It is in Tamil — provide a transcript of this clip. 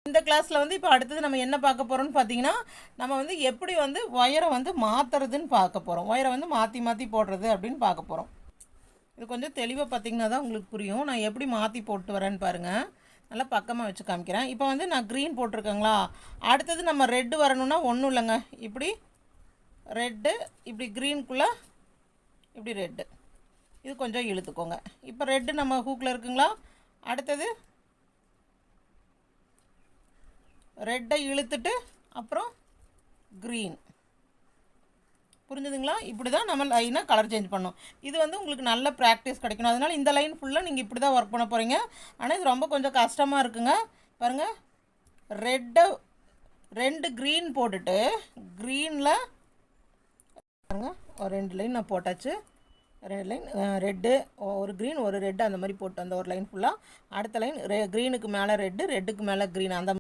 இந்த கிளாஸில் வந்து இப்போ அடுத்தது நம்ம என்ன பார்க்க போகிறோம்னு பார்த்தீங்கன்னா, நம்ம வந்து எப்படி வந்து ஒயரை வந்து மாற்றுறதுன்னு பார்க்க போகிறோம். ஒயரை வந்து மாற்றி மாற்றி போடுறது அப்படின்னு பார்க்க போகிறோம். இது கொஞ்சம் தெளிவாக பார்த்தீங்கன்னா தான் உங்களுக்கு புரியும். நான் எப்படி மாற்றி போட்டு வரேன்னு பாருங்கள். நல்லா பக்கமாக வச்சு காமிக்கிறேன். இப்போ வந்து நான் க்ரீன் போட்டிருக்கேங்களா, அடுத்தது நம்ம ரெட்டு வரணும்னா ஒன்றும் இல்லைங்க. இப்படி ரெட்டு, இப்படி க்ரீனுக்குள்ளே இப்படி ரெட்டு, இது கொஞ்சம் இழுத்துக்கோங்க. இப்போ ரெட்டு நம்ம ஹூக்கில் இருக்குங்களா, அடுத்தது ரெட்டை இழுத்துட்டு அப்புறம் க்ரீன். புரிஞ்சுதுங்களா? இப்படி தான் நம்ம லைனாக கலர் சேஞ்ச் பண்ணோம். இது வந்து உங்களுக்கு நல்ல ப்ராக்டிஸ் கிடைக்கணும். அதனால் இந்த லைன் ஃபுல்லாக நீங்கள் இப்படி தான் ஒர்க் பண்ண போகிறீங்க. ஆனால் இது ரொம்ப கொஞ்சம் கஷ்டமாக இருக்குங்க. பாருங்கள், ரெட்டை 2 க்ரீன் போட்டுட்டு க்ரீனில் பாருங்கள் ஒரு 2 லைன் நான் போட்டாச்சு. 2 லைன் ரெட்டு, ஒரு க்ரீன் ஒரு ரெட்டு, அந்த மாதிரி போட்டு அந்த ஒரு லைன் ஃபுல்லாக. அடுத்த லைன் க்ரீனுக்கு மேலே ரெட்டு, ரெட்டுக்கு மேலே க்ரீன், அந்த